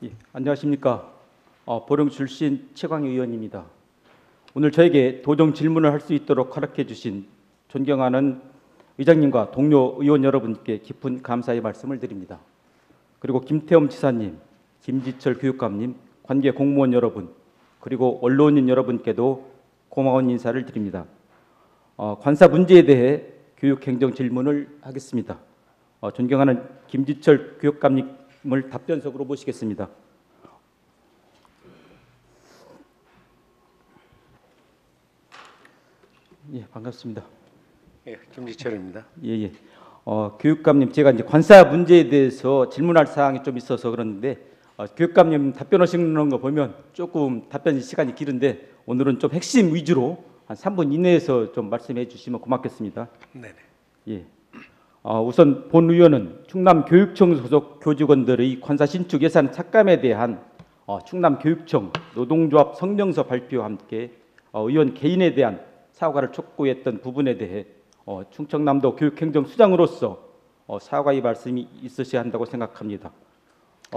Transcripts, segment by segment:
예, 안녕하십니까. 보령 출신 최광희 의원입니다. 오늘 저에게 도정 질문을 할 수 있도록 허락해 주신 존경하는 의장님과 동료 의원 여러분께 깊은 감사의 말씀을 드립니다. 그리고 김태흠 지사님, 김지철 교육감님, 관계 공무원 여러분, 그리고 언론인 여러분께도 고마운 인사를 드립니다. 관사 문제에 대해 교육행정 질문을 하겠습니다. 존경하는 김지철 교육감님을 답변석으로 모시겠습니다. 예, 반갑습니다. 예, 김지철입니다. 예. 교육감님, 제가 이제 관사 문제에 대해서 질문할 사항이 좀 있어서 그러는데 교육감님 답변하시는 거 보면 조금 답변 시간이 길은데 오늘은 좀 핵심 위주로 한 3분 이내에서 좀 말씀해 주시면 고맙겠습니다. 네네. 예. 우선 본 의원은 충남교육청 소속 교직원들의 관사 신축 예산 삭감에 대한 충남교육청 노동조합 성명서 발표와 함께 의원 개인에 대한 사과를 촉구했던 부분에 대해 충청남도 교육행정수장으로서 사과의 말씀이 있으셔야 한다고 생각합니다.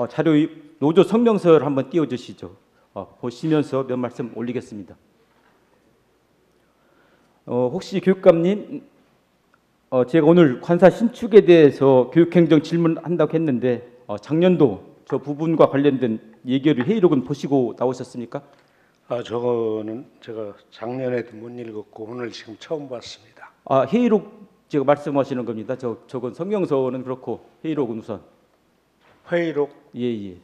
자료의 노조 성명서를 한번 띄워주시죠. 보시면서 몇 말씀 올리겠습니다. 혹시 교육감님, 제가 오늘 관사 신축에 대해서 교육행정 질문한다고 했는데 작년도 저 부분과 관련된 예결위 회의록은 보시고 나오셨습니까? 저거는 제가 작년에도 못 읽었고 오늘 지금 처음 봤습니다. 회의록 제가 말씀하시는 겁니다. 저건 성명서는 그렇고 회의록은 우선. 회의록? 예.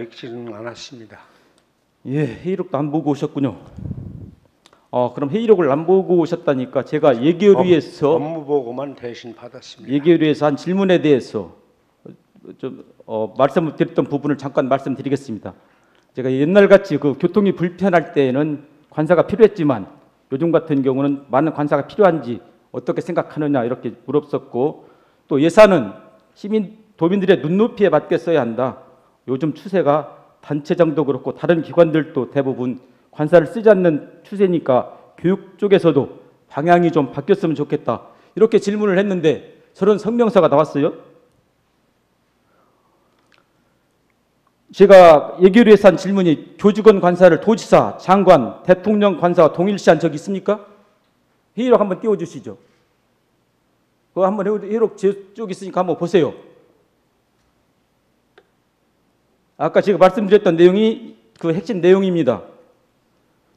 읽지는 않았습니다. 예, 회의록도 안 보고 오셨군요. 그럼 회의록을 안 보고 오셨다니까 제가 예결위에서 업무보고만 대신 받았습니다. 예결위에서 한 질문에 대해서 좀 말씀을 드렸던 부분을 잠깐 말씀드리겠습니다. 제가 옛날같이 그 교통이 불편할 때에는 관사가 필요했지만 요즘 같은 경우는 많은 관사가 필요한지 어떻게 생각하느냐 이렇게 물었었고, 또 예산은 도민들의 눈높이에 맞게 써야 한다. 요즘 추세가 단체장도 그렇고 다른 기관들도 대부분 관사를 쓰지 않는 추세니까 교육 쪽에서도 방향이 좀 바뀌었으면 좋겠다. 이렇게 질문을 했는데 저런 성명서가 나왔어요. 제가 예결위에서 한 질문이 교직원 관사를 도지사, 장관, 대통령 관사와 동일시한 적이 있습니까? 회의록 한번 띄워주시죠. 그거 한번 회의록 제 쪽 있으니까 한번 보세요. 아까 제가 말씀드렸던 내용이 그 핵심 내용입니다.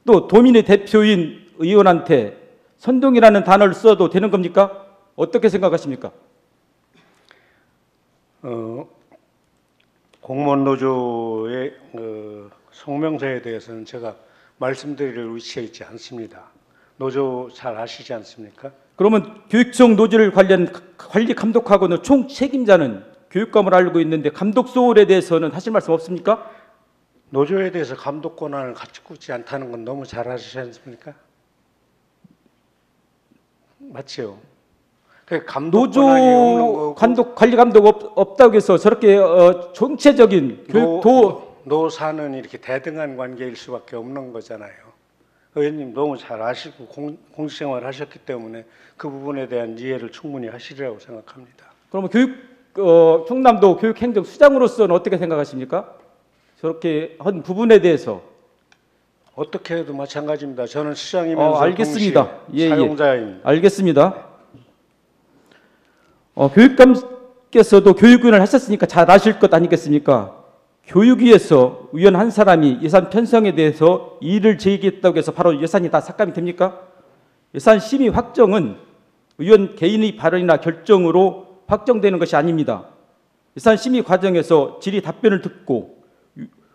또 도민의 대표인 의원한테 선동이라는 단어를 써도 되는 겁니까? 어떻게 생각하십니까? 공무원 노조의 성명서에 대해서는 제가 말씀드릴 위치에 있지 않습니다. 노조 잘 아시지 않습니까? 그러면 교육청 노조를 관리 감독하고는 총 책임자는 교육감을 알고 있는데 감독 소홀에 대해서는 하실 말씀 없습니까? 노조에 대해서 감독 권한을 갖추고 있지 않다는 건 너무 잘 아시지 않습니까? 맞죠? 감독 권한이 없는 거고, 노조 관리 감독 없다고 해서 저렇게 정체적인 노사는 이렇게 대등한 관계일 수밖에 없는 거잖아요. 의원님 너무 잘 아시고 공직생활 하셨기 때문에 그 부분에 대한 이해를 충분히 하시리라고 생각합니다. 그러면 충남도 교육행정수장으로서는 어떻게 생각하십니까? 저렇게 한 부분에 대해서. 어떻게 해도 마찬가지입니다. 저는 시장이면서 알겠습니다. 동시에 사용자입니다. 알겠습니다. 교육감께서도 교육위원을 하셨으니까 잘 아실 것 아니겠습니까? 교육위에서 의원 한 사람이 예산 편성에 대해서 이의를 제기했다고 해서 바로 예산이 다 삭감이 됩니까? 예산 심의 확정은 의원 개인의 발언이나 결정으로 확정되는 것이 아닙니다. 예산 심의 과정에서 질의 답변을 듣고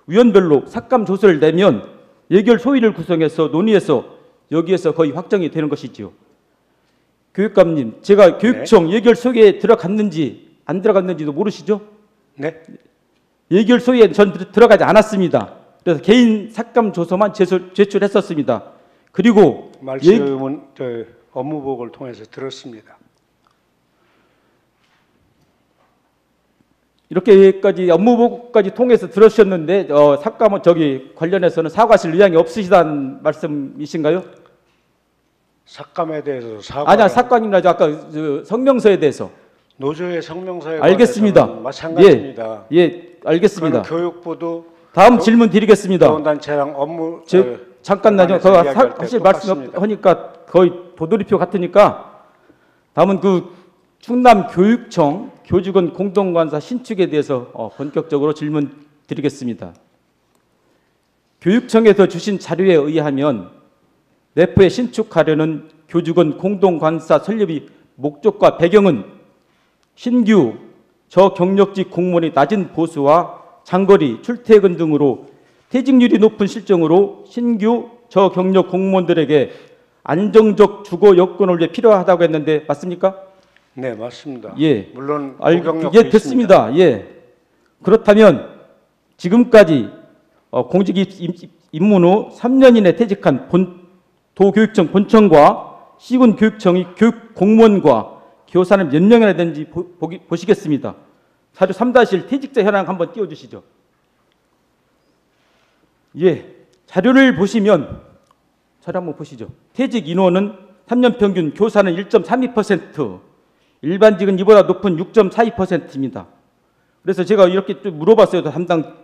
위원별로 삭감 조서를 내면 예결 소위를 구성해서 논의해서 여기에서 거의 확정이 되는 것이지요. 교육감님, 제가 교육청 예결 소위에 들어갔는지 안 들어갔는지도 모르시죠? 네. 예결 소위에 전 들어가지 않았습니다. 그래서 개인 삭감 조서만 제출했었습니다. 그리고 말씀은 업무보고를 통해서 들었습니다. 이렇게까지 업무보고까지 통해서 들으셨는데 삭감은 관련해서는 사과하실 의향이 없으시다는 말씀이신가요? 삭감에 대해서 아니야, 삭감이나 아까 성명서에 대해서. 노조의 성명서에 알겠습니다. 마찬가지입니다. 예, 알겠습니다. 그건 교육부도 다음 질문 드리겠습니다. 교원단체랑 업무 잠깐만요. 관해서 이야기할 때 사실 똑같습니다. 말씀하니까 거의 도돌이표 같으니까 다음은 그 충남교육청 교직원 공동관사 신축에 대해서 본격적으로 질문 드리겠습니다. 교육청에서 주신 자료에 의하면 내포에 신축하려는 교직원 공동관사 설립의 목적과 배경은 신규 저경력직 공무원의 낮은 보수와 장거리 출퇴근 등으로 퇴직률이 높은 실정으로 신규 저경력 공무원들에게 안정적 주거 여건을 위해 필요하다고 했는데 맞습니까? 네, 맞습니다. 예. 물론 예, 고경력도 있습니다. 됐습니다. 예. 그렇다면 지금까지 공직 입문 후 3년 이내 퇴직한 도교육청 본청과 시군 교육청의 교육 공무원과 교사는 몇 명이나 되는지 보시겠습니다. 자료 3-1 퇴직자 현황 한번 띄워주시죠. 예, 자료를 보시면 자료 한번 보시죠. 퇴직 인원은 3년 평균 교사는 1.32%, 일반직은 이보다 높은 6.42%입니다. 그래서 제가 이렇게 좀 물어봤어요. 담당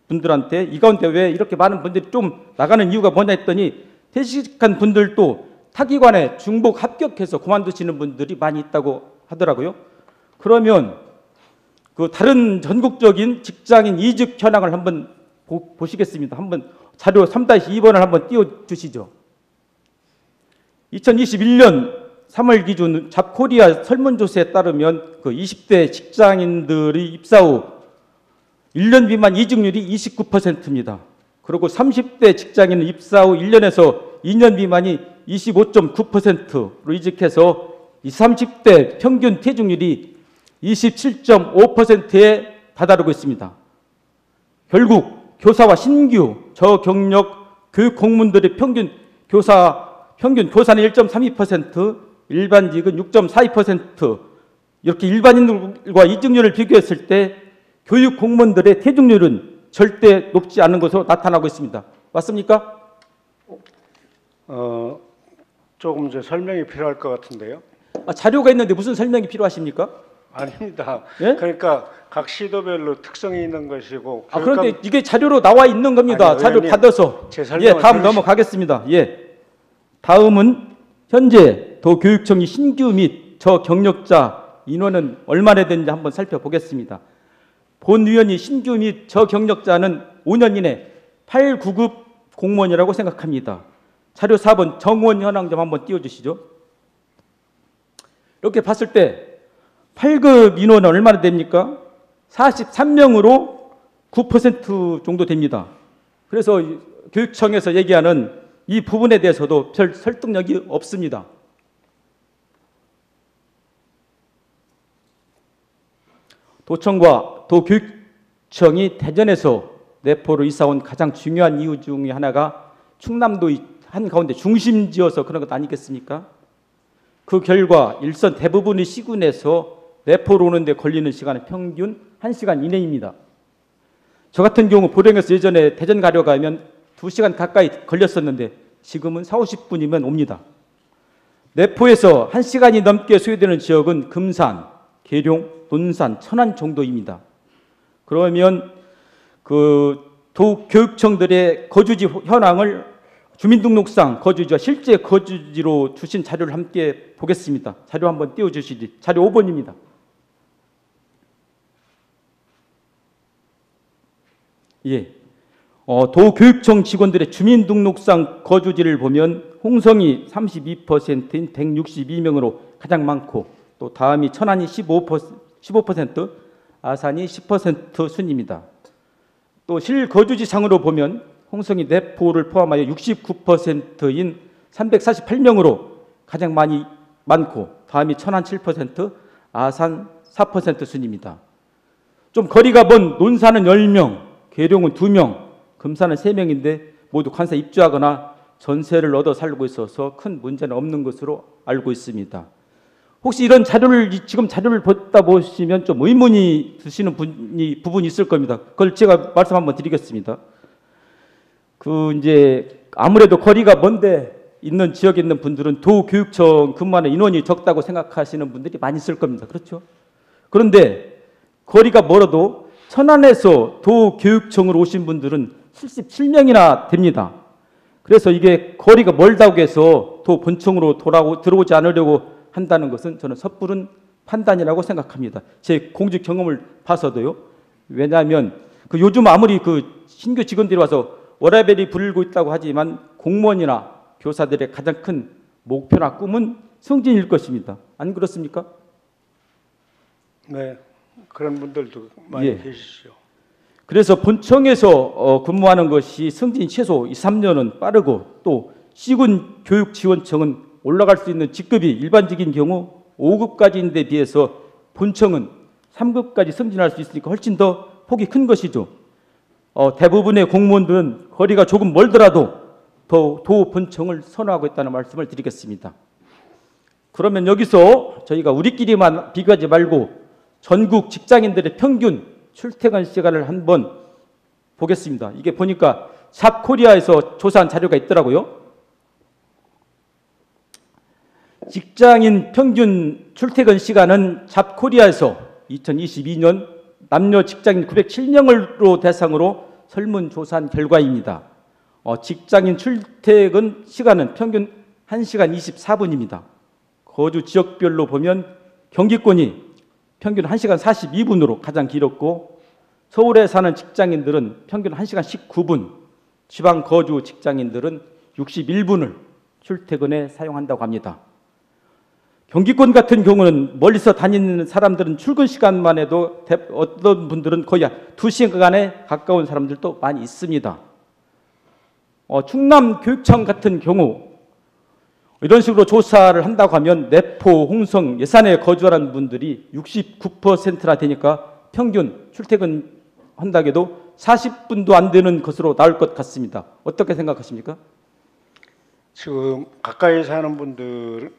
분들한테 이 가운데 왜 이렇게 많은 분들이 좀 나가는 이유가 뭐냐 했더니 퇴직한 분들도 타기관에 중복 합격해서 그만두시는 분들이 많이 있다고 하더라고요. 그러면 그 다른 전국적인 직장인 이직 현황을 한번 보시겠습니다. 한번 자료 3-2번을 한번 띄워주시죠. 2021년 3월 기준 잡코리아 설문조사에 따르면 그 20대 직장인들이 입사 후 1년 미만 이직률이 29%입니다. 그리고 30대 직장인은 입사 후 1년에서 2년 미만이 25.9%로 이직해서 20, 30대 평균 퇴직률이 27.5%에 다다르고 있습니다. 결국 교사와 신규 저경력 교육 공무원들의 평균 교사는 1.32%, 일반직은 6.42%, 이렇게 일반인들과 이직률을 비교했을 때 교육 공무원들의 퇴직률은 절대 높지 않은 것으로 나타나고 있습니다. 맞습니까? 조금 이제 설명이 필요할 것 같은데요. 자료가 있는데 무슨 설명이 필요하십니까? 아닙니다. 예? 그러니까 각 시도별로 특성이 있는 것이고. 그런데 이게 자료로 나와 있는 겁니다. 아니, 자료 의원님, 받아서. 제 설명을 다음 넘어가겠습니다. 다음은 현재 도교육청이 신규 및 저경력자 인원은 얼마나 되는지 한번 살펴보겠습니다. 본 위원이 신규 및 저경력자는 5년 이내 8, 9급 공무원이라고 생각합니다. 자료 4번 정원 현황 좀 한번 띄워주시죠. 이렇게 봤을 때 8급 인원은 얼마나 됩니까? 43명으로 9% 정도 됩니다. 그래서 교육청에서 얘기하는 이 부분에 대해서도 별 설득력이 없습니다. 도청과 도교육청이 대전에서 내포로 이사온 가장 중요한 이유 중에 하나가 충남도 한가운데 중심지어서 그런 것 아니겠습니까? 그 결과 일선 대부분의 시군에서 내포로 오는데 걸리는 시간은 평균 1시간 이내입니다. 저 같은 경우 보령에서 예전에 대전 가려고 하면 2시간 가까이 걸렸었는데 지금은 40-50분이면 옵니다. 내포에서 1시간이 넘게 소요되는 지역은 금산, 계룡, 논산, 천안 정도입니다. 그러면 그 도교육청들의 거주지 현황을 주민등록상 거주지와 실제 거주지로 주신 자료를 함께 보겠습니다. 자료 한번 띄워주시지. 자료 5번입니다. 도교육청 직원들의 주민등록상 거주지를 보면 홍성이 32%인 162명으로 가장 많고 또 다음이 천안이 15%, 아산이 10% 순입니다. 또 실거주지상으로 보면 홍성이 내포를 포함하여 69%인 348명으로 가장 많고 다음이 천안 7%, 아산 4% 순입니다. 좀 거리가 먼 논산은 10명, 계룡은 2명, 금산은 3명인데 모두 관사 입주하거나 전세를 얻어 살고 있어서 큰 문제는 없는 것으로 알고 있습니다. 혹시 이런 지금 자료를 보다 보시면 좀 의문이 드시는 부분이 있을 겁니다. 그걸 제가 말씀 한번 드리겠습니다. 아무래도 거리가 먼데 있는 지역에 있는 분들은 도교육청 근무하는 인원이 적다고 생각하시는 분들이 많이 있을 겁니다. 그렇죠? 그런데 거리가 멀어도 천안에서 도교육청으로 오신 분들은 77명이나 됩니다. 그래서 이게 거리가 멀다고 해서 도 본청으로 들어오지 않으려고 한다는 것은 저는 섣부른 판단이라고 생각합니다. 제 공직 경험을 봐서도요. 왜냐하면 요즘 아무리 신규 직원들이 와서 워라밸이 불고 있다고 하지만 공무원이나 교사들의 가장 큰 목표나 꿈은 승진일 것입니다. 안 그렇습니까? 네, 그런 분들도 많이 예. 계시죠. 그래서 본청에서 근무하는 것이 승진 최소 2, 3년은 빠르고 또 C군 교육지원청은 올라갈 수 있는 직급이 일반직인 경우 5급까지인데 비해서 본청은 3급까지 승진할 수 있으니까 훨씬 더 폭이 큰 것이죠. 대부분의 공무원들은 거리가 조금 멀더라도 도 본청을 선호하고 있다는 말씀을 드리겠습니다. 그러면 여기서 저희가 우리끼리만 비교하지 말고 전국 직장인들의 평균 출퇴근 시간을 한번 보겠습니다. 이게 보니까 샵코리아에서 조사한 자료가 있더라고요. 직장인 평균 출퇴근 시간은 샵코리아에서 2022년 남녀 직장인 907명을 대상으로 설문조사한 결과입니다. 직장인 출퇴근 시간은 평균 1시간 24분입니다. 거주 지역별로 보면 경기권이 평균 1시간 42분으로 가장 길었고 서울에 사는 직장인들은 평균 1시간 19분, 지방 거주 직장인들은 61분을 출퇴근에 사용한다고 합니다. 경기권 같은 경우는 멀리서 다니는 사람들은 출근 시간만 해도 어떤 분들은 거의 2시간에 가까운 사람들도 많이 있습니다. 충남교육청 같은 경우 이런 식으로 조사를 한다고 하면 내포, 홍성, 예산에 거주하는 분들이 69%나 되니까 평균 출퇴근 한다고 해도 40분도 안 되는 것으로 나올 것 같습니다. 어떻게 생각하십니까? 지금 가까이 사는 분들을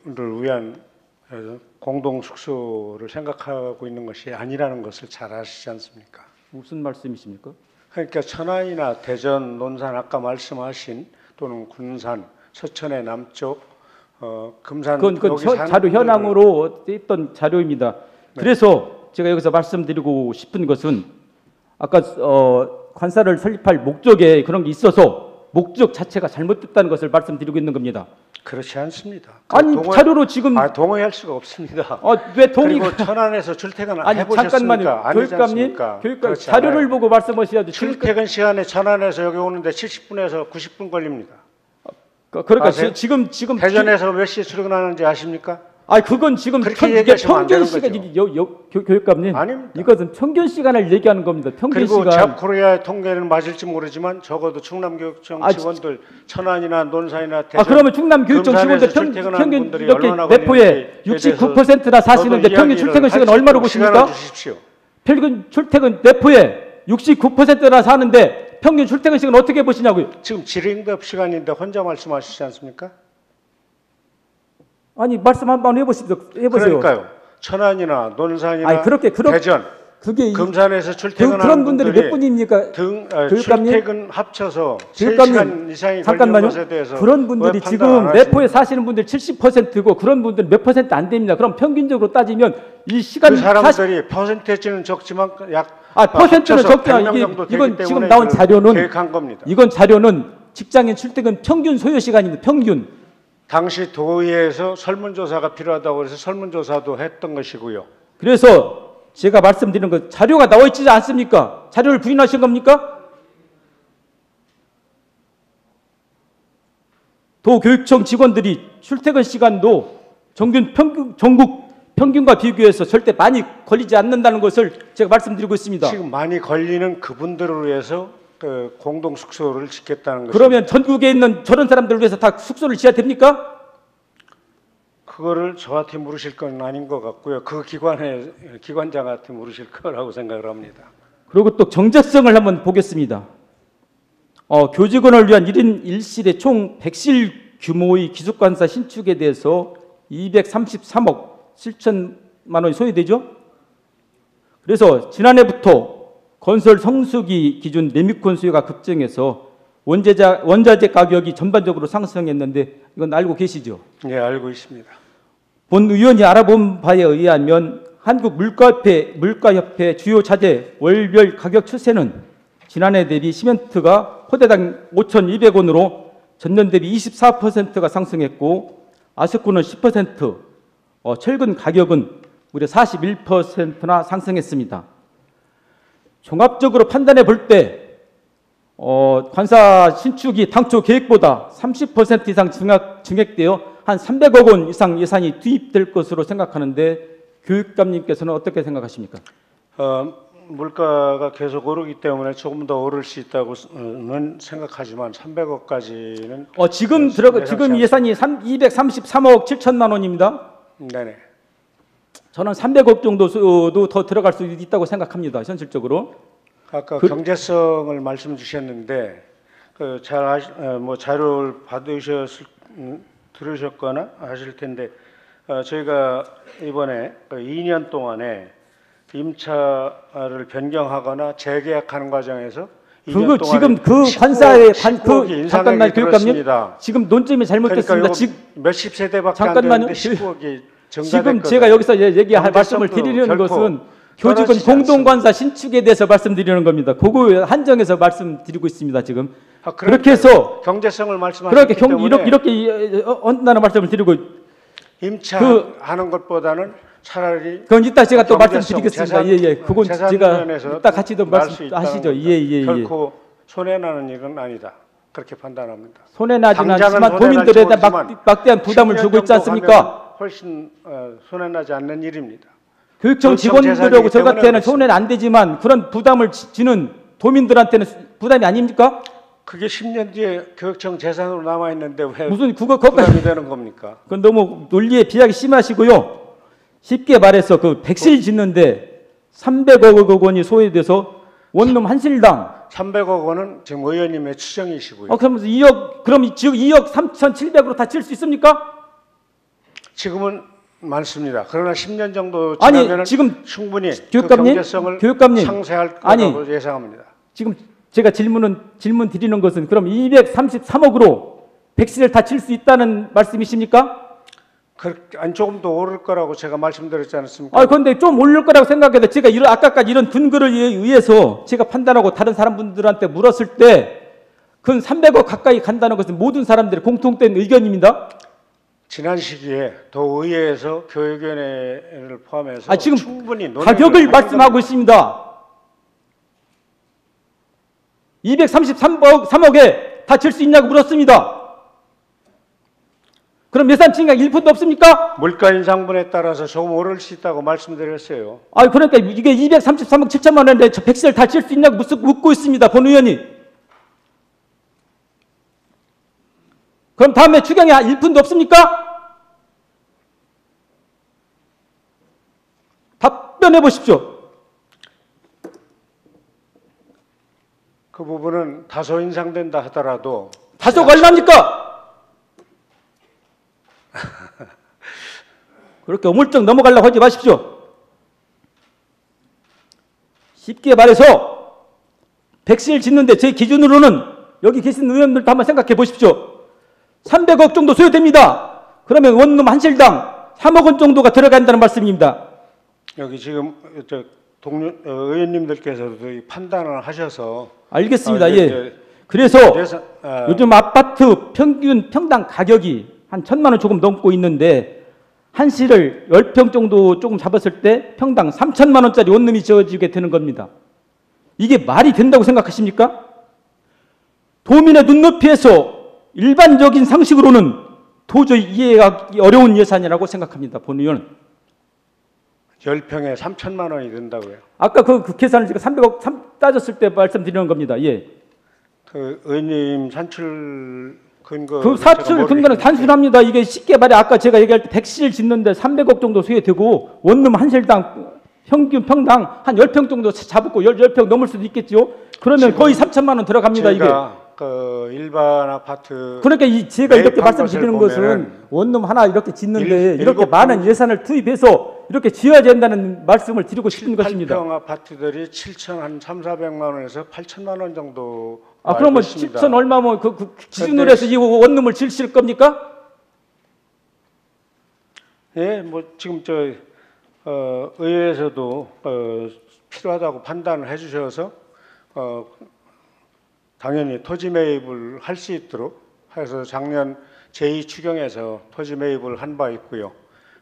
위한 공동 숙소를 생각하고 있는 것이 아니라는 것을 잘 아시지 않습니까? 무슨 말씀이십니까? 그러니까 천안이나 대전, 논산 아까 말씀하신 또는 군산, 서천의 남쪽, 금산 그건 자료 현황으로 있던 자료입니다. 네. 그래서 제가 여기서 말씀드리고 싶은 것은 아까 관사를 설립할 목적에 그런 게 있어서 목적 자체가 잘못됐다는 것을 말씀드리고 있는 겁니다. 그렇지 않습니다. 아니 자료로 지금 동의할 수가 없습니다. 왜 동의가 그리고 천안에서 출퇴근 아니 해보셨습니까? 잠깐만요. 교육감님, 교육감 자료를 않아요. 보고 말씀하셔야죠. 출퇴근 시간에 천안에서 여기 오는데 70분에서 90분 걸립니다. 그러니까 아세요? 지금 대전에서 몇 시에 출근하는지 아십니까? 그건 지금 그렇게 이게 얘기하시면 안 평균 되는 시간 교육감님. 아닙니다. 이것은 평균 시간을 얘기하는 겁니다. 평균 그리고 시간. 잡코리아의 통계는 맞을지 모르지만 적어도 충남교육청 직원들 천안이나 논산이나 대전 그러면 충남교육청 직원들 평균 이렇게 내포에 69%나 사시는데 평균 출퇴근 시간 얼마로 보십니까? 평균 출퇴근 내포에 69%나 사는데 평균 출퇴근 시간 어떻게 보시냐고요? 지금 질의응답 시간인데 혼자 말씀하시지 않습니까? 아니 말씀 한번 해보세요. 그러니까요. 천안이나 논산이나 대전, 금산에서 출퇴근하는 그런 분들이 몇 분입니까? 출퇴근 합쳐서 교육감님, 3시간 이상이 걸리는 잠깐만요. 것에 대해서 그런 분들이 지금 내포에 사시는 분들 70%고 그런 분들 몇 퍼센트 안 됩니다. 그럼 평균적으로 따지면 이 시간 그 사람들이 퍼센테이지는 적지만 약 퍼센트는 적죠. 이건 지금 나온 자료는 계획한 겁니다. 이건 자료는 직장인 출퇴근 평균 소요 시간입니다. 평균. 당시 도의회에서 설문조사가 필요하다고 해서 설문조사도 했던 것이고요. 그래서 제가 말씀드리는 것 자료가 나와 있지 않습니까? 자료를 부인하신 겁니까? 도교육청 직원들이 출퇴근 시간도 전국 평균과 비교해서 절대 많이 걸리지 않는다는 것을 제가 말씀드리고 있습니다. 지금 많이 걸리는 그분들을 위해서 공동 숙소를 짓겠다는 것입니다. 그러면 전국에 있는 저런 사람들을 위해서 다 숙소를 지어야 됩니까? 그거를 저한테 물으실 건 아닌 것 같고요. 그 기관장한테 물으실 거라고 생각을 합니다. 그리고 또 정체성을 한번 보겠습니다. 교직원을 위한 1인 1실의 총 100실 규모의 기숙관사 신축에 대해서 233억 7천만 원이 소요되죠. 그래서 지난해부터 건설 성수기 기준 레미콘 수요가 급증해서 원자재 가격이 전반적으로 상승했는데 이건 알고 계시죠? 네, 알고 있습니다. 본 의원이 알아본 바에 의하면 한국물가협회 주요 자재 월별 가격 추세는 지난해 대비 시멘트가 호대당 5,200원으로 전년 대비 24%가 상승했고 아스코는 10%, 철근 가격은 무려 41%나 상승했습니다. 종합적으로 판단해 볼 때 관사 신축이 당초 계획보다 30% 이상 증액되어 한 300억 원 이상 예산이 투입될 것으로 생각하는데 교육감님께서는 어떻게 생각하십니까? 물가가 계속 오르기 때문에 조금 더 오를 수 있다고는 생각하지만 300억까지는 지금 예산이 233억 7천만 원입니다. 네네. 저는 300억 정도도 더 들어갈 수 있다고 생각합니다. 현실적으로. 아까 경제성을 말씀 주셨는데 뭐 자료를 들으셨거나 하실 텐데 저희가 이번에 2년 동안에 임차를 변경하거나 재계약하는 과정에서 그거 지금 그 관사의 잠깐만 교육감님 지금 논점이 잘못됐습니다. 그러니까 지금 몇십 세대밖에 잠깐만요. 안 되는데 10억이 지금 제가 여기서 얘기할 말씀을 드리는 것은 교직원 공동관사 신축에 대해서 말씀드리는 겁니다. 그거 한정해서 말씀드리고 있습니다. 지금 그렇게 해서 경제성을 말씀하셨기 때문에 이렇게 한다는 말씀을 드리고 임차하는 것보다는 차라리 그건 이따 제가 또 말씀드리겠습니다. 예. 그건 제가 면에서 이따 같이 또 말씀하시죠. 예. 결코 손해 나는 일은 아니다. 그렇게 판단합니다. 손해 나지는 않지만 도민들에 대한 막대한 부담을 주고 있지 않습니까? 훨씬 손해 나지 않는 일입니다. 교육청 직원들하고 저 같아는 손해는 안 되지만 그런 부담을 지는 도민들한테는 부담이 아닙니까? 그게 10년 뒤에 교육청 재산으로 남아 있는데 왜 무슨 부담이 되는 겁니까? 그건 너무 논리에 비약이 심하시고요. 쉽게 말해서 그 백실 짓는데 300억 원이 소요돼서 원룸 한 실당 300억 원은 지금 의원님의 추정이시고요. 그럼 지금 2억 3,700으로 다 칠 수 있습니까? 지금은 많습니다. 그러나 10년 정도 지나면 지금 충분히 교육감님, 경제성을 상쇄할 거라고 예상합니다. 지금 제가 질문 드리는 것은 그럼 233억으로 백실을 다 칠 수 있다는 말씀이십니까? 아니 조금 더 오를 거라고 제가 말씀드렸지 않습니까? 그런데 좀 오를 거라고 생각해도 제가 아까까지 이런 근거를 의해서 제가 판단하고 다른 사람분들한테 물었을 때 그건 300억 가까이 간다는 것은 모든 사람들의 공통된 의견입니다. 지난 시기에 도의회에서 교육위원회를 포함해서 지금 충분히 가격을 말씀하고 있습니다. 233억에 다 칠 수 있냐고 물었습니다. 그럼 예산 증액 1%도 없습니까? 물가 인상분에 따라서 조금 오를 수 있다고 말씀드렸어요. 그러니까 이게 233억 7천만 원인데 저 백실 다 칠 수 있냐고 묻고 있습니다. 본 의원이. 그럼 다음에 추경에 1%도 없습니까? 답변해 보십시오. 그 부분은 다소 인상된다 하더라도 다소가 얼마입니까? 그렇게 어물쩍 넘어가려고 하지 마십시오. 쉽게 말해서 백실 짓는데 제 기준으로는 여기 계신 의원들도 한번 생각해 보십시오. 300억 정도 소요됩니다. 그러면 원룸 한 실당 3억 원 정도가 들어간다는 말씀입니다. 여기 지금 의원님들께서도 판단을 하셔서 알겠습니다. 그래서 요즘 아파트 평균 평당 가격이 한 1,000만 원 조금 넘고 있는데 한 실을 10평 정도 조금 잡았을 때 평당 3,000만 원짜리 원룸이 지어지게 되는 겁니다. 이게 말이 된다고 생각하십니까? 도민의 눈높이에서 일반적인 상식으로는 도저히 이해하기 어려운 예산이라고 생각합니다. 본 의원은. 10평에 3,000만 원이 든다고요? 아까 그 계산을 제가 300억 따졌을 때 말씀드리는 겁니다. 그 의원님 산출 근거. 그 사출 근거는 단순합니다. 이게 쉽게 말해 아까 제가 얘기할 때 백실 짓는데 300억 정도 소요되고 원룸 한 실당 평균 평당 한 10평 정도 잡고 10평 넘을 수도 있겠죠. 그러면 거의 3천만 원 들어갑니다. 이게. 그 일반 아파트. 그러니까 제가 이렇게 말씀드리는 것은 원룸 하나 이렇게 짓는데 이렇게 많은 예산을 투입해서 이렇게 지어야 된다는 말씀을 드리고 싶은 것입니다. 8평 아파트들이 7,400만 원에서 8천만 원 정도. 그러면 7천 얼마면 그 기준으로 해서 이 원룸을 지으실 겁니까? 뭐 지금 의회에서도 필요하다고 판단을 해주셔서 당연히 토지 매입을 할 수 있도록 해서 작년 제2추경에서 토지 매입을 한 바 있고요.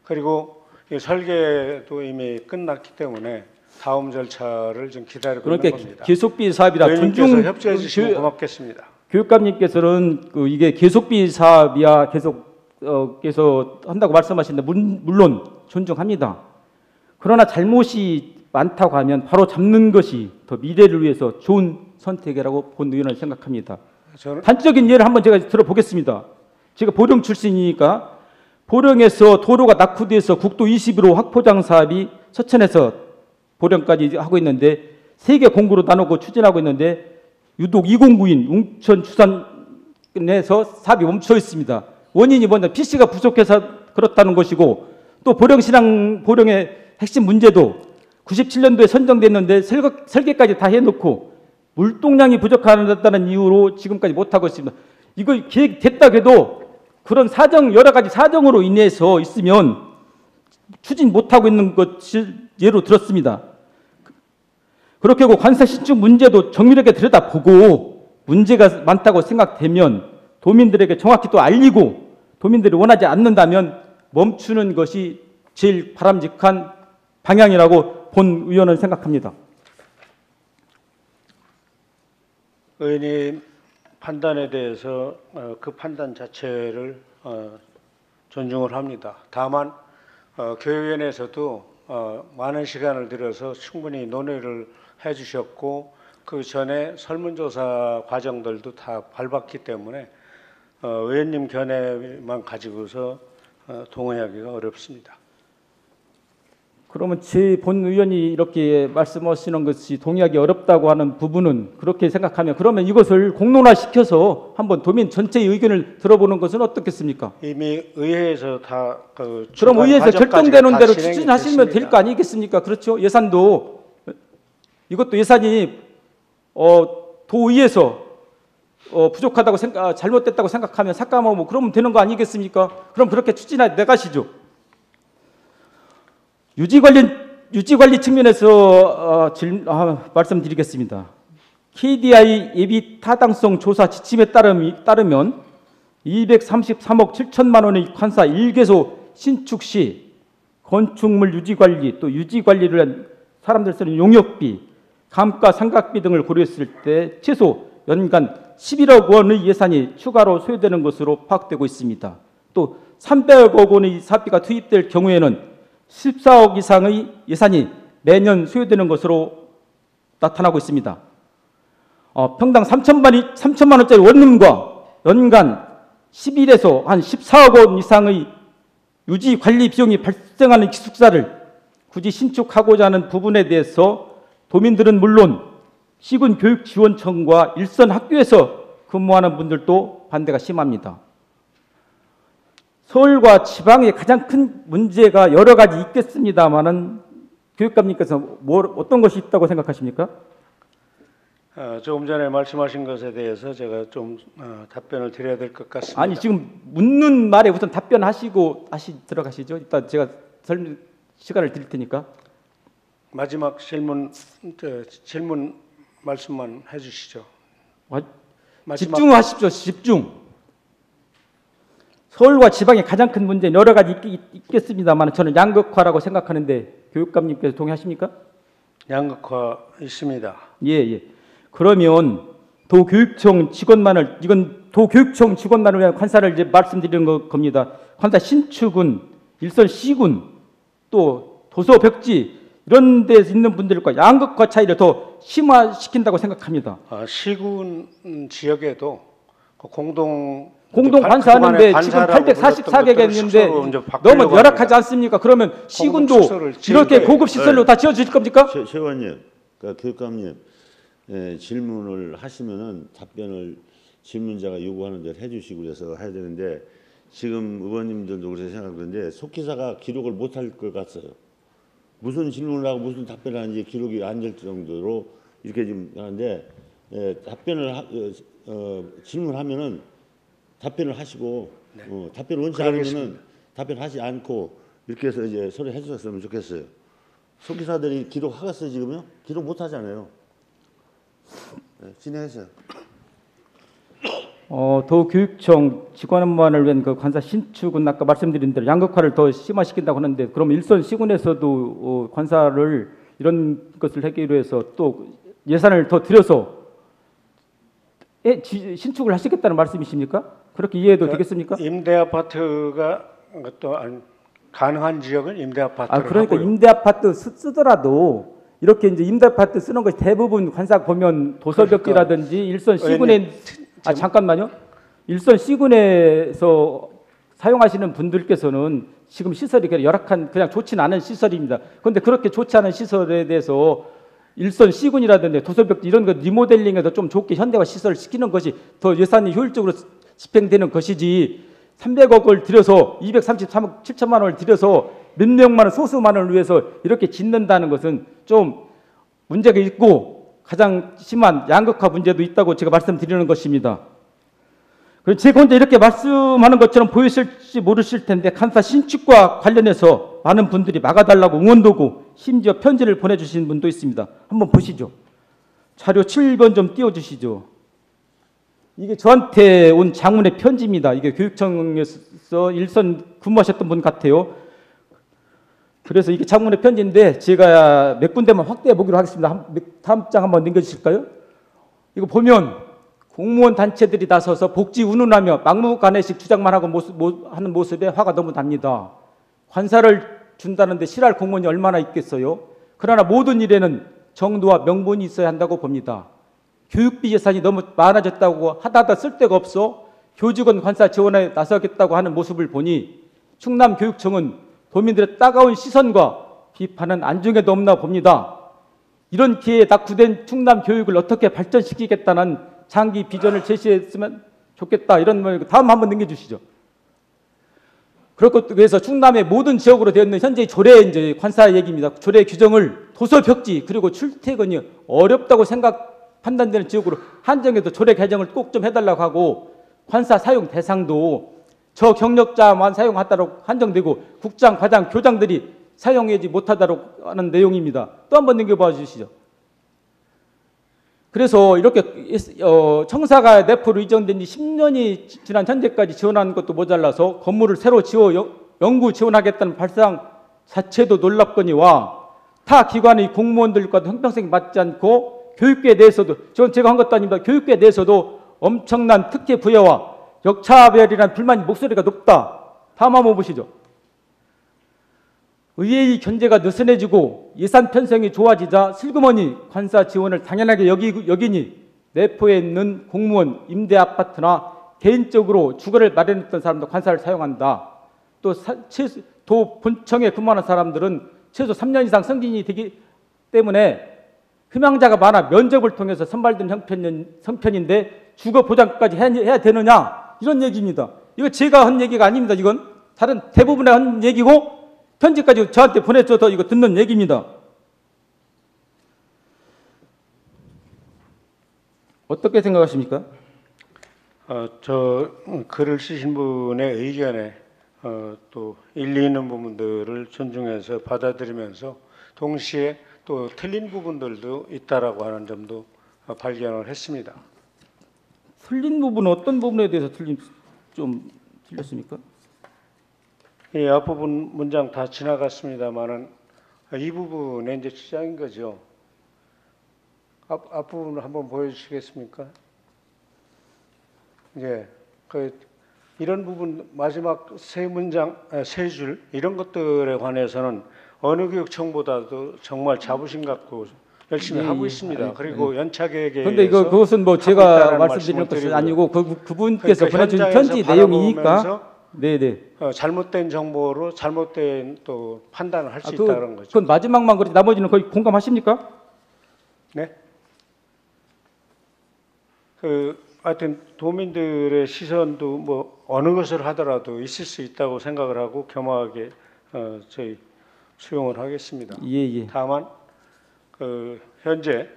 그리고 이 설계도 이미 끝났기 때문에 다음 절차를 좀 기다리고 있는 그러니까 겁니다. 계속비 사업이라 의원님께서 협조해 주시면 고맙겠습니다. 교육감님께서는 이게 계속비 사업이야 계속 한다고 말씀하시는데 물론 존중합니다. 그러나 잘못이 많다고 하면 바로 잡는 것이 더 미래를 위해서 좋은 선택이라고 본 의원은 생각합니다. 단적인 예를 한번 제가 들어보겠습니다. 제가 보령 출신이니까 보령에서 도로가 낙후돼서 국도 21호 확포장 사업이 서천에서 보령까지 하고 있는데 세 개 공구로 나누고 추진하고 있는데 유독 20구인 웅천 추산에서 사업이 멈춰 있습니다. 원인이 뭐냐? PC가 부족해서 그렇다는 것이고 또 보령의 핵심 문제도 97년도에 선정됐는데 설계까지 다 해놓고 물동량이 부족하다는 이유로 지금까지 못하고 있습니다. 이거 계획됐다 해도 그런 여러 가지 사정으로 인해서 있으면 추진 못하고 있는 것을 예로 들었습니다. 그렇게 하고 관사 신축 문제도 정밀하게 들여다보고 문제가 많다고 생각되면 도민들에게 정확히 또 알리고 도민들이 원하지 않는다면 멈추는 것이 제일 바람직한 방향이라고 본 의원은 생각합니다. 의원님 판단에 대해서 그 판단 자체를 존중을 합니다. 다만 교육위원회에서도 많은 시간을 들여서 충분히 논의를 해주셨고 그 전에 설문조사 과정들도 다 밟았기 때문에 의원님 견해만 가지고서 동의하기가 어렵습니다. 그러면 제 본 의원이 이렇게 말씀하시는 것이 동의하기 어렵다고 하는 부분은 그렇게 생각하면 그러면 이것을 공론화시켜서 한번 도민 전체의 의견을 들어보는 것은 어떻겠습니까? 이미 의회에서 다 그럼 의회에서 결정되는 대로 추진하시면 될 거 아니겠습니까? 그렇죠? 예산도 이것도 예산이 도의회에서 부족하다고 잘못됐다고 생각하면 삭감하고 그러면 되는 거 아니겠습니까? 그럼 그렇게 추진해 나가시죠. 유지관리 측면에서 말씀드리겠습니다. KDI 예비 타당성 조사 지침에 따르면 233억 7천만 원의 관사 1개소 신축 시 건축물 유지관리 또 유지관리를 위한 사람들 쓰는 용역비, 감가상각비 등을 고려했을 때 최소 연간 11억 원의 예산이 추가로 소요되는 것으로 파악되고 있습니다. 또 300억 원의 사업비가 투입될 경우에는 14억 이상의 예산이 매년 소요되는 것으로 나타나고 있습니다. 평당 3천만 원짜리 원룸과 연간 11에서 한 14억 원 이상의 유지 관리 비용이 발생하는 기숙사를 굳이 신축하고자 하는 부분에 대해서 도민들은 물론 시군교육지원청과 일선 학교에서 근무하는 분들도 반대가 심합니다. 서울과 지방의 가장 큰 문제가 여러 가지 있겠습니다만은 교육감님께서 어떤 것이 있다고 생각하십니까? 조금 전에 말씀하신 것에 대해서 제가 좀 답변을 드려야 될 것 같습니다. 아니 지금 묻는 말에 우선 답변하시고 다시 들어가시죠. 이따 제가 시간을 드릴 테니까. 마지막 질문 말씀만 해주시죠. 집중하십시오. 집중. 서울과 지방의 가장 큰 문제는 여러 가지 있겠습니다만 저는 양극화라고 생각하는데 교육감님께서 동의하십니까? 양극화 있습니다. 예. 그러면 도교육청 직원만을 위한 관사를 이제 말씀드리는 겁니다. 관사 신축은 일선 시군 또 도서 벽지 이런 데 있는 분들과 양극화 차이를 더 심화시킨다고 생각합니다. 시군 지역에도 공동 관사하는데 지금 844개가 있는데 너무 열악하지 않습니까? 그러면 시군도 이렇게 고급 시설로 다 지어주실 겁니까? 최 의원님, 그러니까 교육감님 질문을 하시면은 답변을 질문자가 요구하는 대로 해주시고 그래서 해야 되는데 지금 의원님들도 그렇게 생각하는데 속기사가 기록을 못할 것 같아요. 무슨 질문을 하고 무슨 답변을 하는지 기록이 안 될 정도로 이렇게 지금 하는데 답변을 질문하면은 답변을 하시고 답변을 원치 않으면은 답변하지 않고 이렇게 해서 이제 서로 해주셨으면 좋겠어요. 속기사들이 기록하겠어요 지금요? 기록 못 하잖아요. 네, 진행하세요. 도교육청 직원만을 위한 그 관사 신축은 아까 말씀드린 대로 양극화를 더 심화시킨다고 하는데, 그럼 일선 시군에서도 관사를 이런 것을 하기 위해서 또 예산을 더 들여서 신축을 하시겠다는 말씀이십니까? 그렇게 이해해도 되겠습니까? 임대 아파트가 또 가능한 지역은 임대 아파트를 그러니까 하고요. 임대 아파트 쓰더라도 이렇게 이제 임대 아파트 쓰는 것이 대부분 관사 보면 도서벽지라든지 일선 시군에 잠깐만요. 일선 시군에서 사용하시는 분들께서는 지금 시설이 그냥 열악한, 그냥 좋지는 않은 시설입니다. 그런데 그렇게 좋지 않은 시설에 대해서 일선 시군이라든지 도서벽지 이런 거 리모델링해서 좀 좋게 현대화 시설을 시키는 것이 더 예산이 효율적으로 집행되는 것이지, 300억을 들여서 233억 7천만 원을 들여서 몇 명만 원, 소수만 원을 위해서 이렇게 짓는다는 것은 좀 문제가 있고 가장 심한 양극화 문제도 있다고 제가 말씀드리는 것입니다. 제가 혼자 이렇게 말씀하는 것처럼 보이실지 모르실 텐데, 간사 신축과 관련해서 많은 분들이 막아달라고 응원도 오고 심지어 편지를 보내주신 분도 있습니다. 한번 보시죠. 자료 7번 좀 띄워주시죠. 이게 저한테 온 장문의 편지입니다. 이게 교육청에서 일선 근무하셨던 분 같아요. 그래서 이게 장문의 편지인데 제가 몇 군데만 확대해 보기로 하겠습니다. 다음 장 한번 넘겨주실까요? 이거 보면 공무원 단체들이 나서서 복지 운운하며 막무가내식 주장만 하고 하는 모습에 화가 너무 납니다. 관사를 준다는데 싫어할 공무원이 얼마나 있겠어요? 그러나 모든 일에는 정도와 명분이 있어야 한다고 봅니다. 교육비 예산이 너무 많아졌다고 하다하다 쓸데가 없어 교직원 관사 지원에 나서겠다고 하는 모습을 보니 충남교육청은 도민들의 따가운 시선과 비판은 안중에도 없나 봅니다. 이런 기회에 낙후된 충남 교육을 어떻게 발전시키겠다는 장기 비전을 제시했으면 좋겠다. 이런 말. 다음 한번 넘겨주시죠. 그래서 충남의 모든 지역으로 되어 있는 현재 조례 이제 관사 얘기입니다. 조례 규정을 도서 벽지 그리고 출퇴근이 어렵다고 판단되는 지역으로 한정해서 조례 개정을 꼭 좀 해달라고 하고, 관사 사용 대상도 저경력자만 사용하도록 한정되고 국장, 과장, 교장들이 사용하지 못하도록 하는 내용입니다. 또 한번 넘겨봐 주시죠. 그래서 이렇게 청사가 내포로 이전된 지 10년이 지난 현재까지 지원하는 것도 모자라서 건물을 새로 지어 영구 지원하겠다는 발상 자체도 놀랍거니와 타 기관의 공무원들과도 형평성이 맞지 않고 교육계에 대해서도, 제가 한 것도 아닙니다. 교육계에 대해서도 엄청난 특혜 부여와 역차별이라는 불만 목소리가 높다. 다음 한번 보시죠. 의회의 견제가 느슨해지고 예산 편성이 좋아지자 슬그머니 관사 지원을 당연하게 여기니 내포에 있는 공무원, 임대 아파트나 개인적으로 주거를 마련했던 사람도 관사를 사용한다. 또 도 본청에 근무하는 사람들은 최소 3년 이상 승진이 되기 때문에 희망자가 많아 면접을 통해서 선발된 형편인데 주거 보장까지 해야 되느냐, 이런 얘기입니다. 이거 제가 한 얘기가 아닙니다. 이건 다른 대부분의 한 얘기고 편지까지 저한테 보내줘서 이거 듣는 얘기입니다. 어떻게 생각하십니까? 저 글을 쓰신 분의 의견에 또 일리 있는 부분들을 존중해서 받아들이면서 동시에 또 틀린 부분들도 있다라고 하는 점도 발견을 했습니다. 틀린 부분은 어떤 부분에 대해서 좀 틀렸습니까? 이 앞부분 문장 다 지나갔습니다만은 이 부분에 이제 시작인 거죠. 앞부분을 한번 보여주시겠습니까? 예, 이런 부분 마지막 세 문장, 세 줄 이런 것들에 관해서는 어느 교육청보다도 정말 자부심 갖고 열심히 하고 있습니다. 그리고 연차 계획에 그런데 그것은 뭐 제가 말씀드리는 것이 아니고 그분께서 보내준 편지 내용이니까. 네네. 잘못된 정보로 잘못된 또 판단을 할 수 있다는 거죠. 그건 마지막만 그렇지 나머지는 거의 공감하십니까? 네. 하여튼 도민들의 시선도 뭐 어느 것을 하더라도 있을 수 있다고 생각을 하고 겸허하게 저희 수용을 하겠습니다. 예. 다만 현재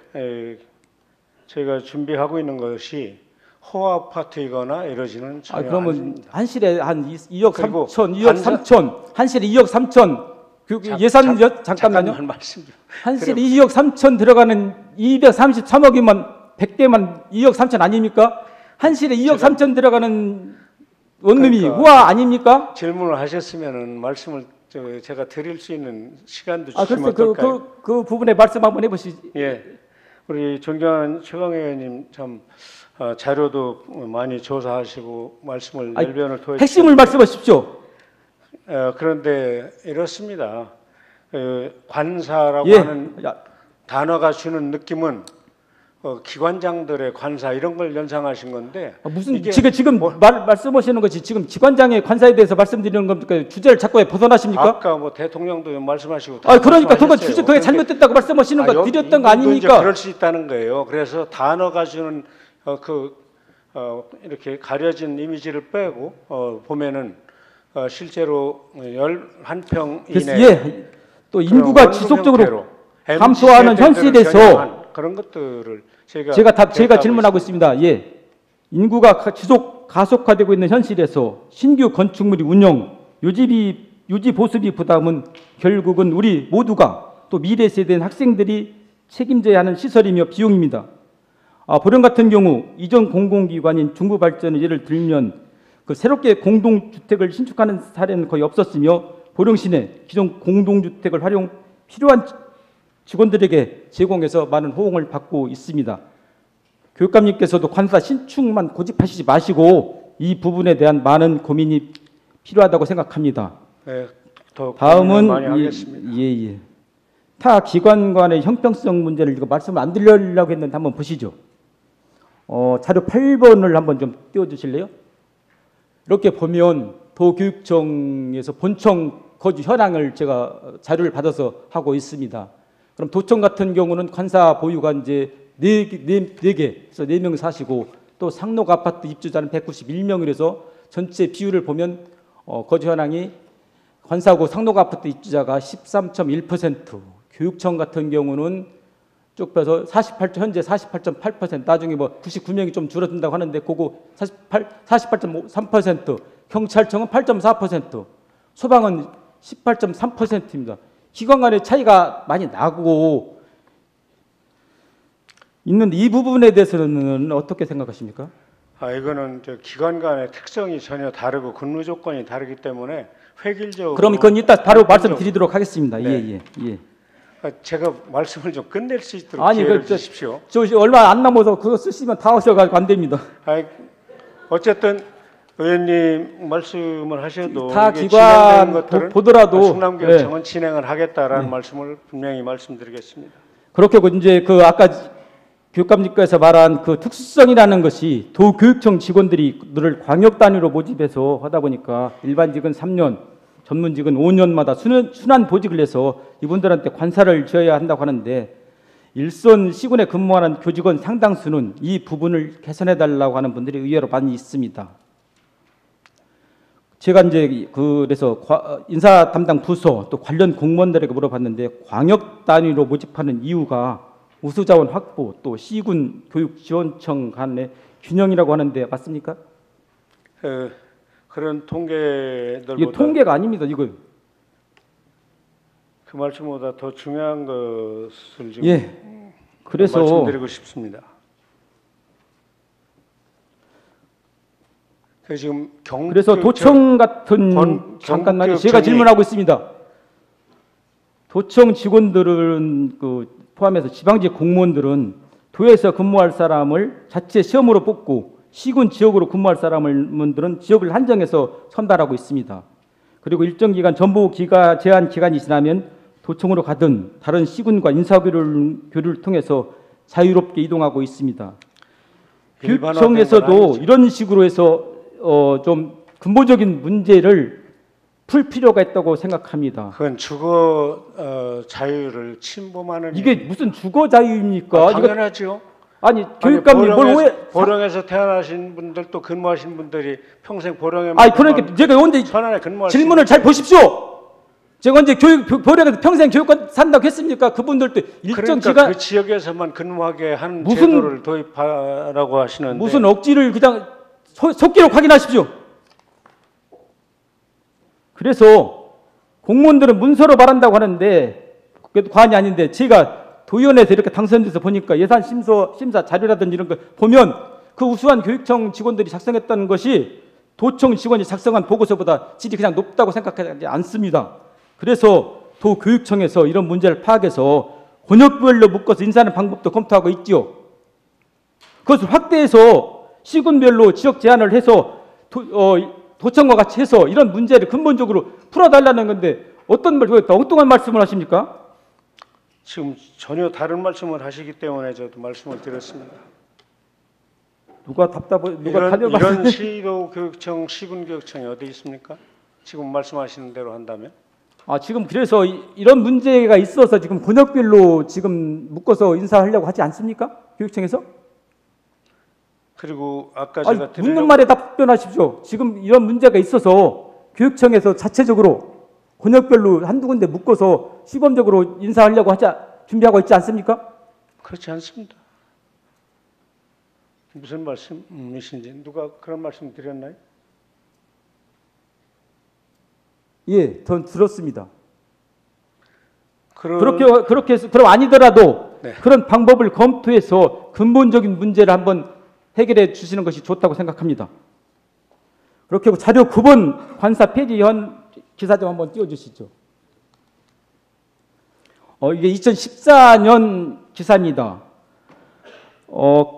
제가 준비하고 있는 것이 허 아파트이거나 이러지는 아, 전혀 그러면 않습니다. 한실에 한 2억 그리고 3천, 2억 3천, 한실에 2억 3천. 그 잠깐만요. 잠깐만 말씀 좀. 한실에 2억 3천 들어가는 233억이면 100대만 2억 3천 아닙니까? 한실에 2억 3천 들어가는 원룸이 그러니까 우아 아닙니까? 질문을 하셨으면은 말씀을 제가 드릴 수 있는 시간도 아, 주시면 글쎄 어떨까요? 그 부분에 말씀 한번 해보시지. 예, 우리 존경하는 최강 의원님 참 자료도 많이 조사하시고 말씀을 아니, 열변을 토해 핵심을 말씀하십시오. 그런데 이렇습니다. 관사라고 예. 하는 단어가 주는 느낌은 기관장들의 관사 이런 걸 연상하신 건데 무슨 이게 지금 말씀하시는 것이 지금 기관장의 관사에 대해서 말씀드리는 겁니까? 주제를 자꾸 왜 벗어나십니까? 아까 뭐 대통령도 말씀하시고 아, 그러니까 그건 말씀하셨어요. 주제 그게 잘못됐다고 말씀하시는 거 드렸던 거 이분도 이제 아닙니까? 그럴 수 있다는 거예요. 그래서 단어가 주는 이렇게 가려진 이미지를 빼고 보면은 실제로 11평 그래서 이내 예, 또 인구가 지속적으로 감소하는 현실에서 그런 것들을 제가 질문하고 있습니다. 예, 인구가 지속 가속화되고 있는 현실에서 신규 건축물이 운영, 유지 보수비 부담은 결국은 우리 모두가 또 미래 세대인 학생들이 책임져야 하는 시설이며 비용입니다. 보령 같은 경우 이전 공공기관인 중부발전을 예를 들면 그 새롭게 공동주택을 신축하는 사례는 거의 없었으며 보령 시내 기존 공동주택을 활용 필요한 직원들에게 제공해서 많은 호응을 받고 있습니다. 교육감님께서도 관사 신축만 고집하시지 마시고 이 부분에 대한 많은 고민이 필요하다고 생각합니다. 네, 더 다음은 많이 하겠습니다. 예. 타 기관 간의 형평성 문제를 이거 말씀을 안 드리려고 했는데 한번 보시죠. 자료 8번을 한번 좀 띄워주실래요? 이렇게 보면 도교육청에서 본청 거주 현황을 제가 자료를 받아서 하고 있습니다. 그럼 도청 같은 경우는 관사 보유가 이제 4개에서 4명 사시고 또 상록 아파트 입주자는 191명이라서 전체 비율을 보면 거주 현황이 관사고 상록 아파트 입주자가 13.1%, 교육청 같은 경우는 쭉 빼서 현재 48.8%, 나중에 뭐 99명이 좀 줄어든다고 하는데 그거 48.3%, 경찰청은 8.4%, 소방은 18.3%입니다. 기관 간의 차이가 많이 나고 있는데 이 부분에 대해서는 어떻게 생각하십니까? 이거는 기관 간의 특성이 전혀 다르고 근무 조건이 다르기 때문에 획일적으로. 그럼 그건 이따 바로 말씀드리도록 하겠습니다. 네. 예. 제가 말씀을 좀 끝낼 수 있도록 아니, 기회를 주십시오. 저 얼마 안 남아서 그거 쓰시면 다 오셔가지고 안 됩니다. 어쨌든 의원님 말씀을 하셔도 타 이게 기관 진행된 것들은 보더라도 충남교육청은 진행을 하겠다라는 말씀을 분명히 말씀드리겠습니다. 그렇게 이제 아까 교육감님께서 말한 그 특수성이라는 것이 도교육청 직원들을 광역 단위로 모집해서 하다 보니까 일반직은 3년, 전문직은 5년마다 순환 보직을 해서 이분들한테 관사를 지어야 한다고 하는데 일선 시군에 근무하는 교직원 상당수는 이 부분을 개선해 달라고 하는 분들이 의외로 많이 있습니다. 제가 이제 그래서 인사 담당 부서 또 관련 공무원들에게 물어봤는데 광역 단위로 모집하는 이유가 우수자원 확보 또 시군 교육지원청 간의 균형이라고 하는데 맞습니까? 그런 통계들보다 이게 통계가 아닙니다. 이거 그 말씀보다 더 중요한 것을 좀 그래서 말씀드리고 싶습니다. 지금 그래서 도청 같은 잠깐만요. 제가 질문하고 있습니다. 도청 직원들은 포함해서 지방직 공무원들은 도에서 근무할 사람을 자체 시험으로 뽑고 시군 지역으로 근무할 사람들은 지역을 한정해서 선발하고 있습니다. 그리고 일정 기간 전부 제한 기간이 지나면 도청으로 가든 다른 시군과 인사교류를 통해서 자유롭게 이동하고 있습니다. 교육청에서도 이런 식으로 해서 좀 근본적인 문제를 풀 필요가 있다고 생각합니다. 그건 주거 자유를 침범하는 이게 무슨 주거 자유입니까? 당연하죠. 아니 교육감님 뭘 오해? 보령에서 태어나신 분들 또 근무하신 분들이 평생 보령에 그러니까 제가 언제 천안에 근무할 질문을 잘 보십시오. 제가 언제 보령에서 평생 교육권 산다고 했습니까? 그분들도 일정 그러니까 기간 그 지역에서만 근무하게 하는 무슨- 제도를 도입하라고 하시는데 무슨 억지를 그냥 속기록 확인하십시오. 그래서 공무원들은 문서로 말한다고 하는데 그게 관이 아닌데 제가 도의원에서 이렇게 당선돼서 보니까 예산 심사 자료라든지 이런 거 보면 그 우수한 교육청 직원들이 작성했다는 것이 도청 직원이 작성한 보고서보다 질이 그냥 높다고 생각하지 않습니다. 그래서 도교육청에서 이런 문제를 파악해서 권역별로 묶어서 인사하는 방법도 검토하고 있지요. 그것을 확대해서 시군별로 지역 제한을 해서 도청과 같이 해서 이런 문제를 근본적으로 풀어달라는 건데 어떤 엉뚱한 말씀을 하십니까? 지금 전혀 다른 말씀을 하시기 때문에 저도 말씀을 드렸습니다. 누가 이런 시도교육청, 시군교육청이 어디 있습니까? 지금 말씀하시는 대로 한다면? 지금 그래서 이런 문제가 있어서 지금 권역별로 지금 묶어서 인사하려고 하지 않습니까? 교육청에서? 그리고 아까 제가 묻는 말에 답변하십시오. 지금 이런 문제가 있어서 교육청에서 자체적으로 권역별로 한두 군데 묶어서 시범적으로 인사하려고 준비하고 있지 않습니까? 그렇지 않습니다. 무슨 말씀이신지 누가 그런 말씀 드렸나요? 예, 전 들었습니다. 그렇게 해서 그럼 아니더라도 네. 그런 방법을 검토해서 근본적인 문제를 한번 해결해 주시는 것이 좋다고 생각합니다. 그렇게 하고 자료 9번 관사 폐지 현 기사 좀 한번 띄워주시죠. 이게 2014년 기사입니다.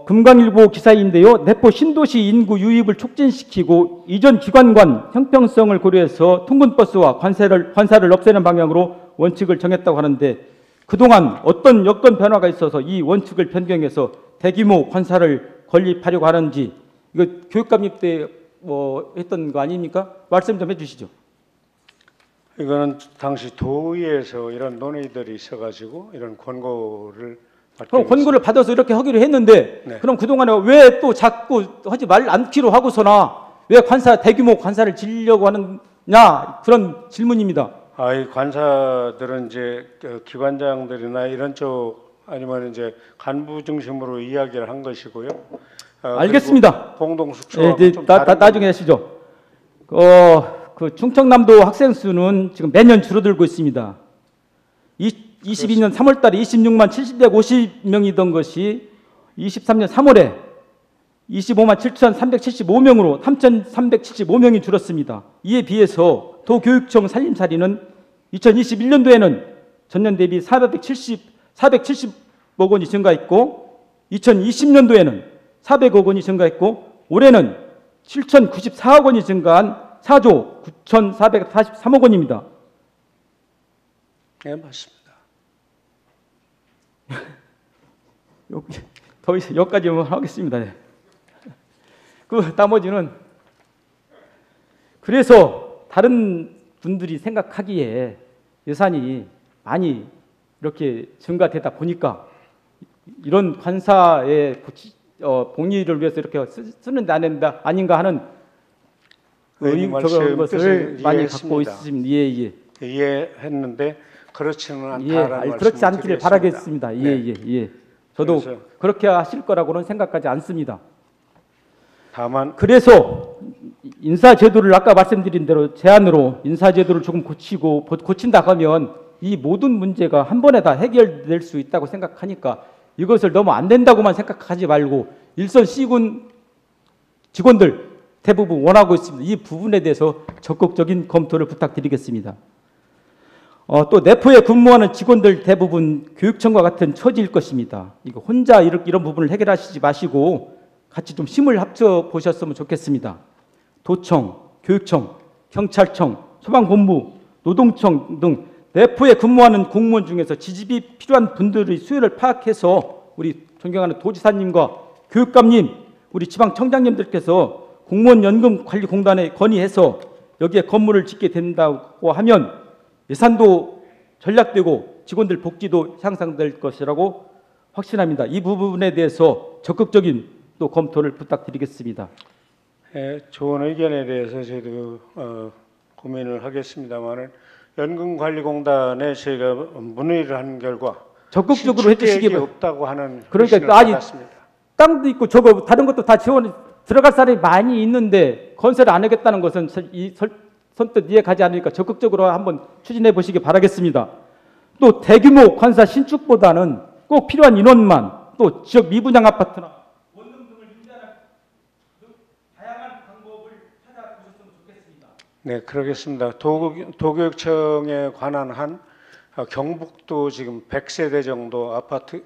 금강일보 기사인데요. 내포 신도시 인구 유입을 촉진시키고 이전 기관간 형평성을 고려해서 통근버스와 관사를 없애는 방향으로 원칙을 정했다고 하는데 그동안 어떤 여건 변화가 있어서 이 원칙을 변경해서 대규모 관사를 건립하려고 하는지 이거 교육감님 때 했던 거 아닙니까? 말씀 좀 해주시죠. 이거는 당시 도의에서 이런 논의들이 있어가지고 이런 권고를 그럼 권고를 받아서 이렇게 하기로 했는데 네. 그럼 그동안에 왜 또 자꾸 하지 않기로 하고서나 왜 대규모 관사를 지으려고 하느냐 그런 질문입니다. 이 관사들은 이제 기관장들이나 이런 쪽 아니면 이제 간부 중심으로 이야기를 한 것이고요. 알겠습니다. 공동 숙소 네, 나중에 하시죠. 그 충청남도 학생 수는 지금 매년 줄어들고 있습니다. 22년 3월 달에 26만 750명이던 것이 23년 3월에 25만 7,375명으로 3,375명이 줄었습니다. 이에 비해서 도교육청 살림살이는 2021년도에는 전년 대비 470억 원이 증가했고 2020년도에는 400억 원이 증가했고 올해는 7,094억 원이 증가한 4조 9,443억 원입니다. 네, 맞습니다. 더 이상 여기까지만 하겠습니다. 네. 그 나머지는 그래서 다른 분들이 생각하기에 예산이 많이 이렇게 증가되다 보니까 이런 관사의 복리를 위해서 이렇게 쓰는데 아닌가 하는 것을 많이 갖고 있습니다. 예. 이해했는데 그렇지는 않다라는 그렇지 말씀을 않기를 드리겠습니다. 바라겠습니다. 네. 예. 저도 그래서 그렇게 하실 거라고는 생각하지 않습니다. 다만 그래서 인사제도를 아까 말씀드린 대로 제안으로 인사제도를 조금 고친다 하면 이 모든 문제가 한 번에 다 해결될 수 있다고 생각하니까 이것을 너무 안 된다고만 생각하지 말고 일선 C군 직원들 대부분 원하고 있습니다. 이 부분에 대해서 적극적인 검토를 부탁드리겠습니다. 또 내포에 근무하는 직원들 대부분 교육청과 같은 처지일 것입니다. 이거 혼자 이런 부분을 해결하시지 마시고 같이 좀 힘을 합쳐 보셨으면 좋겠습니다. 도청, 교육청, 경찰청, 소방본부, 노동청 등 내포에 근무하는 공무원 중에서 지집이 필요한 분들의 수요를 파악해서 우리 존경하는 도지사님과 교육감님, 우리 지방청장님들께서 공무원 연금 관리 공단에 건의해서 여기에 건물을 짓게 된다고 하면 예산도 전략되고 직원들 복지도 향상될 것이라고 확신합니다. 이 부분에 대해서 적극적인 또 검토를 부탁드리겠습니다. 좋은 의견에 대해서 저희도 고민을 하겠습니다만은 연금관리공단에 저희가 문의를 한 결과 적극적으로 해주시기 계획이 바랍니다. 없다고 하는 그러니까 회신을 아니, 받았습니다. 땅도 있고 저거 다른 것도 다 지원 들어갈 사람이 많이 있는데 건설을 안 하겠다는 것은 선뜻 이해 가지 않으니까 적극적으로 한번 추진해 보시기 바라겠습니다. 또 대규모 관사 신축보다는 꼭 필요한 인원만 또 지역 미분양 아파트나 원룸 등을 임대하는 다양한 방법을 찾아보셨으면 좋겠습니다. 네, 그러겠습니다. 도교육청에 관한 한 경북도 지금 100세대 정도 아파트,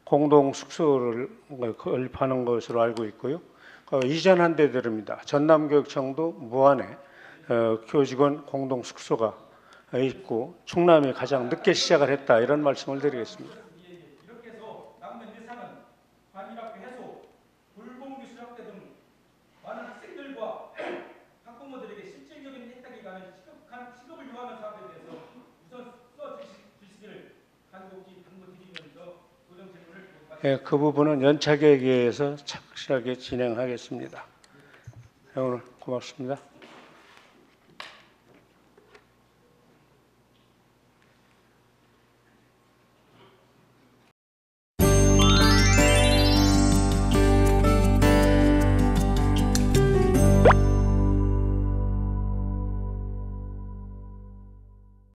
공동 숙소를 건립하는 것으로 알고 있고요. 이전한 데들입니다. 전남교육청도 무안에 교직원 공동 숙소가 있고 충남이 가장 늦게 시작을 했다 이런 말씀을 드리겠습니다. 이렇게 해서 남는 예산은 관리학교 해소, 불공교실 확대 등 많은 학생들과 학부모들에게 실질적인 혜택이 가는 시급을 요하는 사업에 대해서 우선 써주시기를 간곡히 당부드리면서 고정 질문을 네, 그 부분은 연차 계획에 의해서 착실하게 진행하겠습니다. 오늘 고맙습니다.